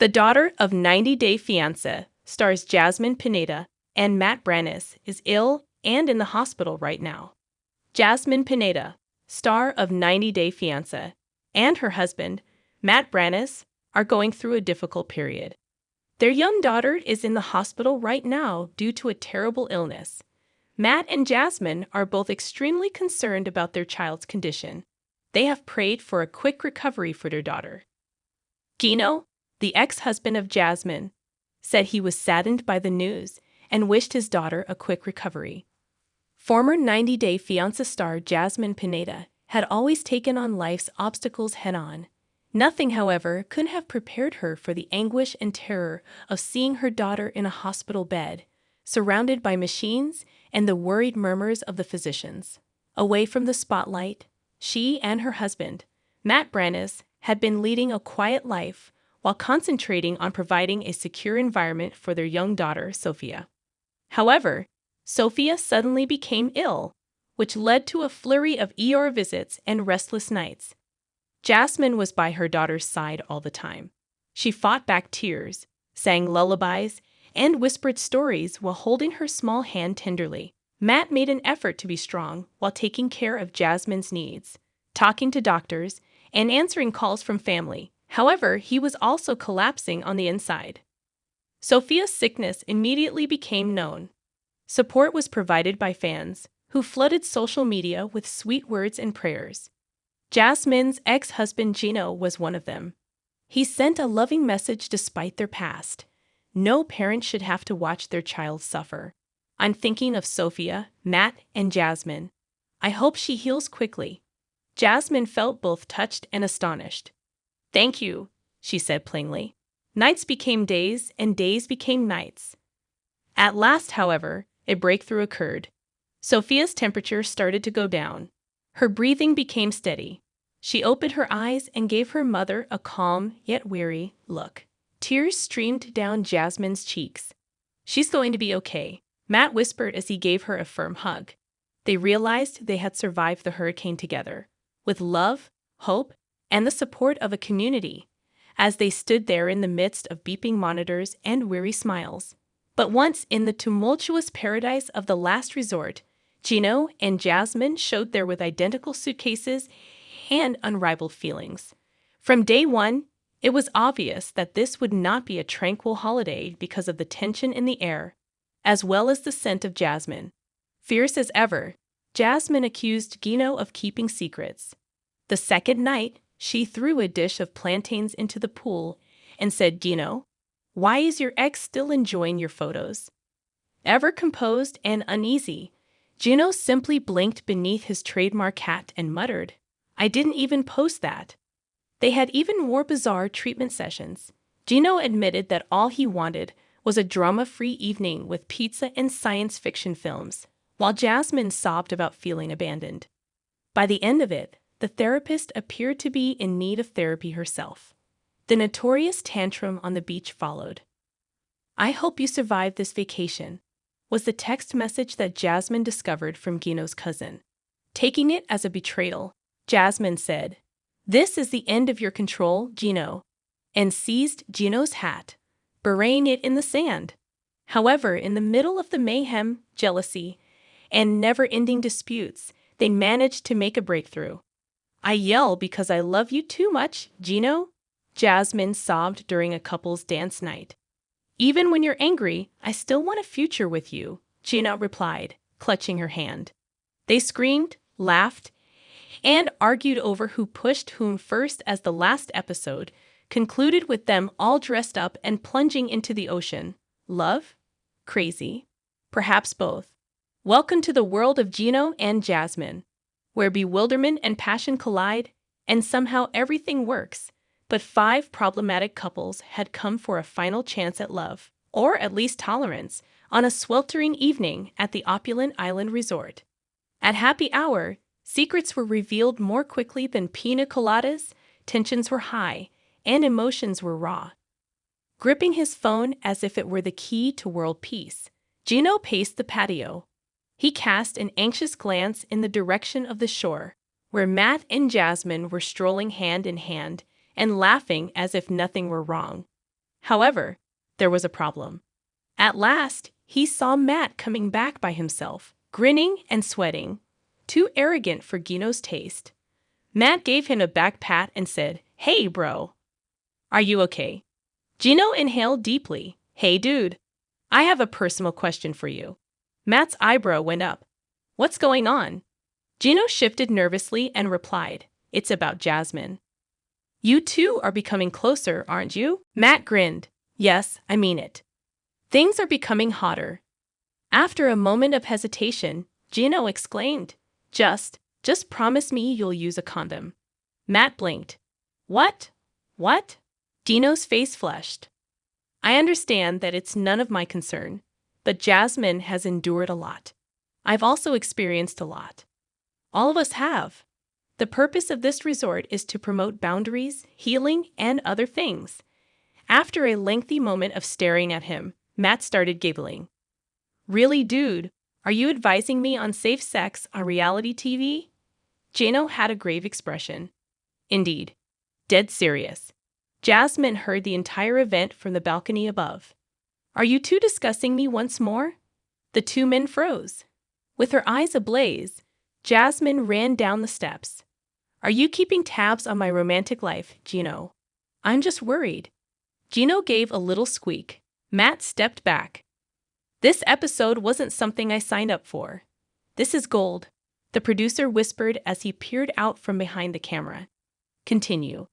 The daughter of 90 Day Fiancé stars Jasmine Pineda and Matt Branis is ill and in the hospital right now. Jasmine Pineda, star of 90 Day Fiancé, and her husband, Matt Branis, are going through a difficult period. Their young daughter is in the hospital right now due to a terrible illness. Matt and Jasmine are both extremely concerned about their child's condition. They have prayed for a quick recovery for their daughter. Gino, the ex-husband of Jasmine, said he was saddened by the news and wished his daughter a quick recovery. Former 90 Day Fiancé star Jasmine Pineda had always taken on life's obstacles head-on. Nothing, however, could have prepared her for the anguish and terror of seeing her daughter in a hospital bed, surrounded by machines and the worried murmurs of the physicians. Away from the spotlight, she and her husband, Matt Branis, had been leading a quiet life while concentrating on providing a secure environment for their young daughter, Sophia. However, Sophia suddenly became ill, which led to a flurry of ER visits and restless nights. Jasmine was by her daughter's side all the time. She fought back tears, sang lullabies, and whispered stories while holding her small hand tenderly. Matt made an effort to be strong while taking care of Jasmine's needs, talking to doctors, and answering calls from family. However, he was also collapsing on the inside. Sophia's sickness immediately became known. Support was provided by fans, who flooded social media with sweet words and prayers. Jasmine's ex-husband Gino was one of them. He sent a loving message despite their past. No parent should have to watch their child suffer. I'm thinking of Sophia, Matt, and Jasmine. I hope she heals quickly. Jasmine felt both touched and astonished. Thank you, she said plainly. Nights became days, and days became nights. At last, however, a breakthrough occurred. Sophia's temperature started to go down. Her breathing became steady. She opened her eyes and gave her mother a calm yet weary look. Tears streamed down Jasmine's cheeks. She's going to be okay, Matt whispered as he gave her a firm hug. They realized they had survived the hurricane together, with love, hope, and the support of a community, as they stood there in the midst of beeping monitors and weary smiles. But once in the tumultuous paradise of the last resort, Gino and Jasmine showed there with identical suitcases and unrivaled feelings. From day one, it was obvious that this would not be a tranquil holiday because of the tension in the air, as well as the scent of jasmine. Fierce as ever, Jasmine accused Gino of keeping secrets. The second night, she threw a dish of plantains into the pool and said, "Gino, why is your ex still enjoying your photos?" Ever composed and uneasy, Gino simply blinked beneath his trademark hat and muttered, "I didn't even post that." They had even more bizarre treatment sessions. Gino admitted that all he wanted was a drama-free evening with pizza and science fiction films, while Jasmine sobbed about feeling abandoned. By the end of it, the therapist appeared to be in need of therapy herself. The notorious tantrum on the beach followed. "I hope you survived this vacation," was the text message that Jasmine discovered from Gino's cousin. Taking it as a betrayal, Jasmine said, "This is the end of your control, Gino," and seized Gino's hat, burying it in the sand. However, in the middle of the mayhem, jealousy, and never-ending disputes, they managed to make a breakthrough. "I yell because I love you too much, Gino," Jasmine sobbed during a couple's dance night. "Even when you're angry, I still want a future with you," Gino replied, clutching her hand. They screamed, laughed, and argued over who pushed whom first as the last episode concluded with them all dressed up and plunging into the ocean. Love? Crazy? Perhaps both. Welcome to the world of Gino and Jasmine, where bewilderment and passion collide, and somehow everything works. But 5 problematic couples had come for a final chance at love, or at least tolerance, on a sweltering evening at the opulent island resort. At happy hour, secrets were revealed more quickly than pina coladas, tensions were high, and emotions were raw. Gripping his phone as if it were the key to world peace, Gino paced the patio. He cast an anxious glance in the direction of the shore, where Matt and Jasmine were strolling hand in hand and laughing as if nothing were wrong. However, there was a problem. At last, he saw Matt coming back by himself, grinning and sweating, too arrogant for Gino's taste. Matt gave him a back pat and said, "Hey, bro. Are you okay?" Gino inhaled deeply. "Hey, dude. I have a personal question for you." Matt's eyebrow went up. "What's going on?" Gino shifted nervously and replied, "It's about Jasmine." "You two are becoming closer, aren't you?" Matt grinned. "Yes, I mean it. Things are becoming hotter." After a moment of hesitation, Gino exclaimed, Just promise me you'll use a condom." Matt blinked. What? What? Gino's face flushed. "I understand that it's none of my concern, but Jasmine has endured a lot. I've also experienced a lot. All of us have. The purpose of this resort is to promote boundaries, healing, and other things." After a lengthy moment of staring at him, Matt started giggling. "Really, dude? Are you advising me on safe sex on reality TV?" Gino had a grave expression. "Indeed. Dead serious." Jasmine heard the entire event from the balcony above. "Are you two discussing me once more?" The two men froze. With her eyes ablaze, Jasmine ran down the steps. "Are you keeping tabs on my romantic life, Gino?" "I'm just worried." Gino gave a little squeak. Matt stepped back. "This episode wasn't something I signed up for. This is gold," the producer whispered as he peered out from behind the camera. "Continue."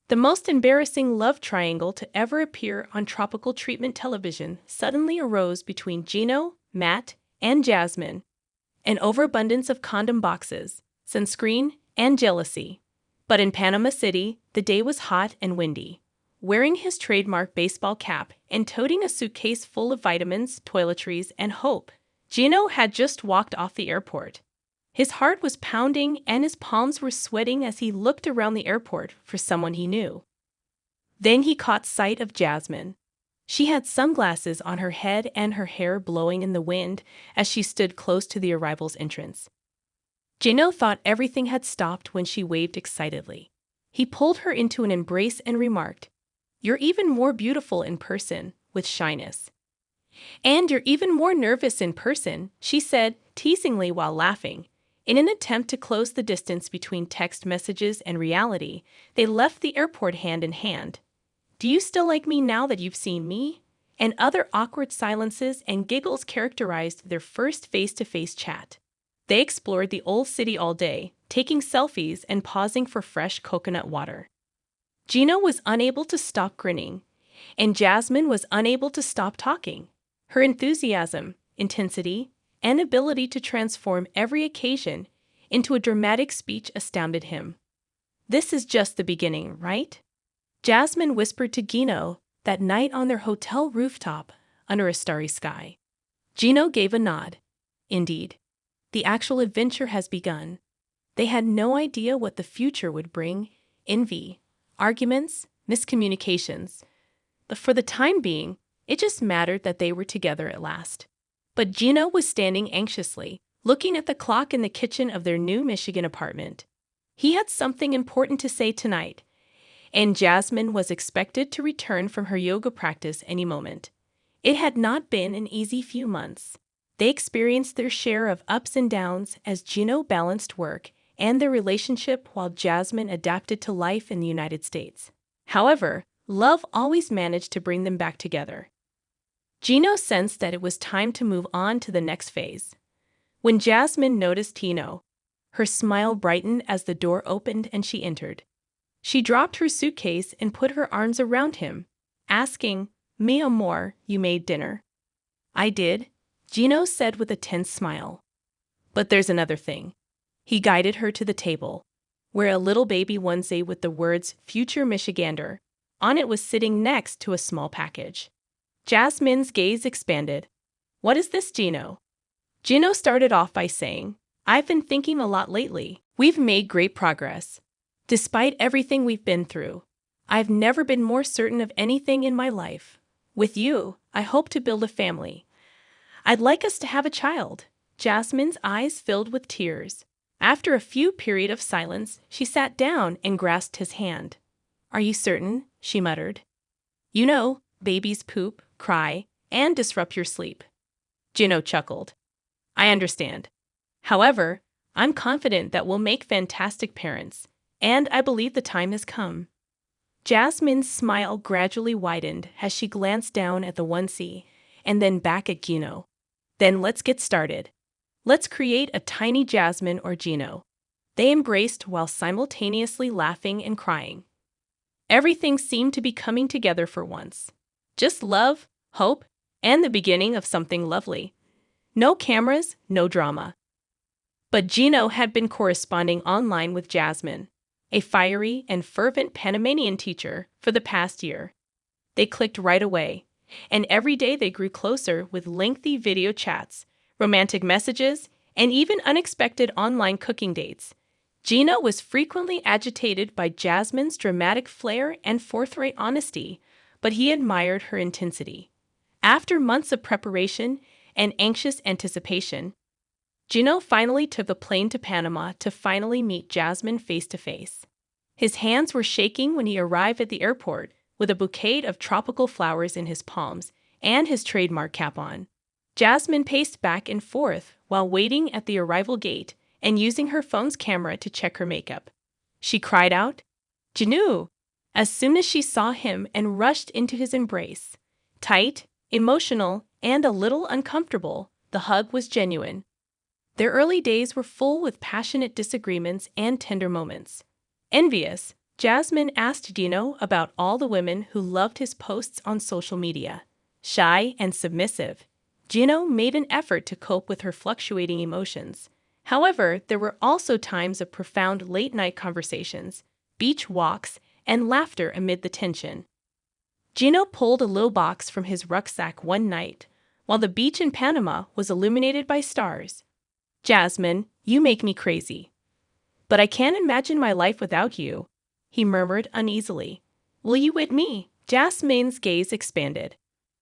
The most embarrassing love triangle to ever appear on tropical treatment television suddenly arose between Gino, Matt, and Jasmine. An overabundance of condom boxes, sunscreen, and jealousy. But in Panama City, the day was hot and windy. Wearing his trademark baseball cap and toting a suitcase full of vitamins, toiletries, and hope, Gino had just walked off the airport. His heart was pounding and his palms were sweating as he looked around the airport for someone he knew. Then he caught sight of Jasmine. She had sunglasses on her head and her hair blowing in the wind as she stood close to the arrival's entrance. Gino thought everything had stopped when she waved excitedly. He pulled her into an embrace and remarked, "You're even more beautiful in person," with shyness. "And you're even more nervous in person," she said, teasingly while laughing. In an attempt to close the distance between text messages and reality, they left the airport hand in hand. "Do you still like me now that you've seen me?" And other awkward silences and giggles characterized their first face-to-face chat. They explored the old city all day, taking selfies and pausing for fresh coconut water. Gino was unable to stop grinning, and Jasmine was unable to stop talking. Her enthusiasm, intensity, and ability to transform every occasion into a dramatic speech astounded him. "This is just the beginning, right?" Jasmine whispered to Gino that night on their hotel rooftop under a starry sky. Gino gave a nod. Indeed, the actual adventure has begun. They had no idea what the future would bring: envy, arguments, miscommunications. But for the time being, it just mattered that they were together at last. But Gino was standing anxiously, looking at the clock in the kitchen of their new Michigan apartment. He had something important to say tonight, and Jasmine was expected to return from her yoga practice any moment. It had not been an easy few months. They experienced their share of ups and downs as Gino balanced work and their relationship while Jasmine adapted to life in the United States. However, love always managed to bring them back together. Gino sensed that it was time to move on to the next phase. When Jasmine noticed Gino, her smile brightened as the door opened and she entered. She dropped her suitcase and put her arms around him, asking, "Mi amor, you made dinner?" "I did," Gino said with a tense smile. "But there's another thing." He guided her to the table, where a little baby onesie with the words "Future Michigander" on it was sitting next to a small package. Jasmine's gaze expanded. "What is this, Gino?" Gino started off by saying, "I've been thinking a lot lately. We've made great progress. Despite everything we've been through, I've never been more certain of anything in my life. With you, I hope to build a family. I'd like us to have a child." Jasmine's eyes filled with tears. After a few periods of silence, she sat down and grasped his hand. "Are you certain?" she muttered. "You know, babies poop, cry, and disrupt your sleep. Gino chuckled. I understand. However, I'm confident that we'll make fantastic parents, and I believe the time has come. Jasmine's smile gradually widened as she glanced down at the 1C and then back at Gino. Then let's get started. Let's create a tiny Jasmine or Gino. They embraced while simultaneously laughing and crying. Everything seemed to be coming together for once. Just love, hope, and the beginning of something lovely. No cameras, no drama. But Gino had been corresponding online with Jasmine, a fiery and fervent Panamanian teacher, for the past year. They clicked right away, and every day they grew closer with lengthy video chats, romantic messages, and even unexpected online cooking dates. Gino was frequently agitated by Jasmine's dramatic flair and forthright honesty, but he admired her intensity. After months of preparation and anxious anticipation, Gino finally took the plane to Panama to finally meet Jasmine face to face. His hands were shaking when he arrived at the airport with a bouquet of tropical flowers in his palms and his trademark cap on. Jasmine paced back and forth while waiting at the arrival gate and using her phone's camera to check her makeup. She cried out, "Gino!" as soon as she saw him and rushed into his embrace. Tight, emotional, and a little uncomfortable, the hug was genuine. Their early days were full with passionate disagreements and tender moments. Envious, Jasmine asked Gino about all the women who loved his posts on social media. Shy and submissive, Gino made an effort to cope with her fluctuating emotions. However, there were also times of profound late-night conversations, beach walks, and laughter amid the tension. Gino pulled a little box from his rucksack one night, while the beach in Panama was illuminated by stars. "Jasmine, you make me crazy. But I can't imagine my life without you," he murmured uneasily. "Will you wed me?" Jasmine's gaze expanded.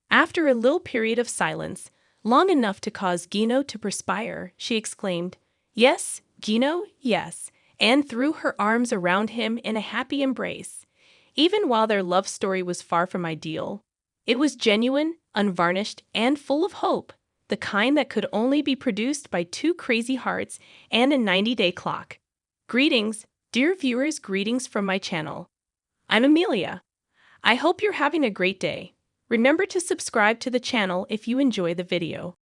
After a little period of silence, long enough to cause Gino to perspire, she exclaimed, "Yes, Gino, yes," and threw her arms around him in a happy embrace. Even while their love story was far from ideal, it was genuine, unvarnished, and full of hope, the kind that could only be produced by two crazy hearts and a 90-day clock. Greetings, dear viewers, greetings from my channel. I'm Amelia. I hope you're having a great day. Remember to subscribe to the channel if you enjoy the video.